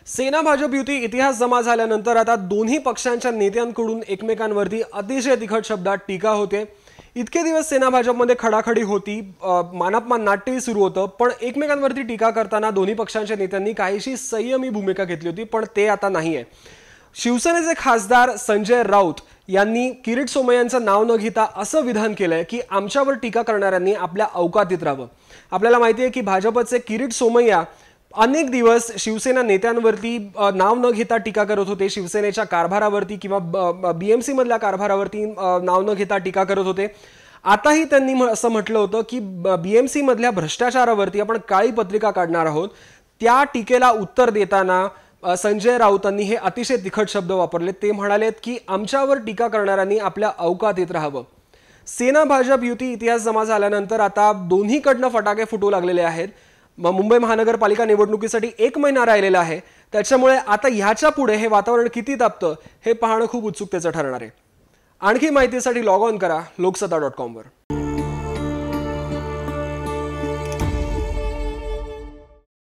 सेना भाजप युती इतिहास जमा झाल्यानंतर आता दोन्ही पक्षांच्या नेत्यांकडून एकमेकांवरती अतिशय तिखट शब्दात टीका होते। इतके दिवस सेना भाजपमध्ये खडाखडी होती, मानापमान नाट्यही सुरू होतं, पण एकमेकांवरती टीका करताना दोन्ही पक्षांच्या नेत्यांनी काहीशी संयमी भूमिका घेतली होती, पण ते आता नाहीये। शिवसेनेचे खासदार संजय राऊत यांनी किरीट सोमय्यांचं नाव न घेता असं विधान केलंय की आमच्यावर टीका करणाऱ्यांनी आपल्या अवकातीत राहावं। आपल्याला माहिती आहे की भाजपचे किरीट सोमय्या अनेक दिवस शिवसेना नेत्यांवरती नाव न घेता टीका करत होते, शिवसेनेच्या कारभारावरती किंवा बीएमसी मधल्या कारभारावरती नाव न घेता टीका करत होते। आताही त्यांनी असं म्हटलं होतं की बीएमसी मधल्या भ्रष्टाचारावरती आपण काळी पत्रिका काढणार आहोत। त्या टीकेला उत्तर देताना संजय राऊतांनी हे अतिशय तिखट शब्द वापरले। ते म्हणालेत की आमच्यावर टीका करणाऱ्यांनी आपल्या अवकातीत राहावं। सेना भाजप युती इतिहास जमा झाल्यानंतर आता दोन्हीकडनं फटाके फुटू लागलेले आहेत। मुंबई महानगरपालिका निवडणुकीसाठी 1 महिना राहिलेला आहे, त्याच्यामुळे आता ह्याच्या पुढे हे वातावरण किती तापतं हे पाहणं खूप उत्सुकतेचं ठरणार आहे। आणखी माहितीसाठी लॉग ऑन करा लोकसत्ता.com वर।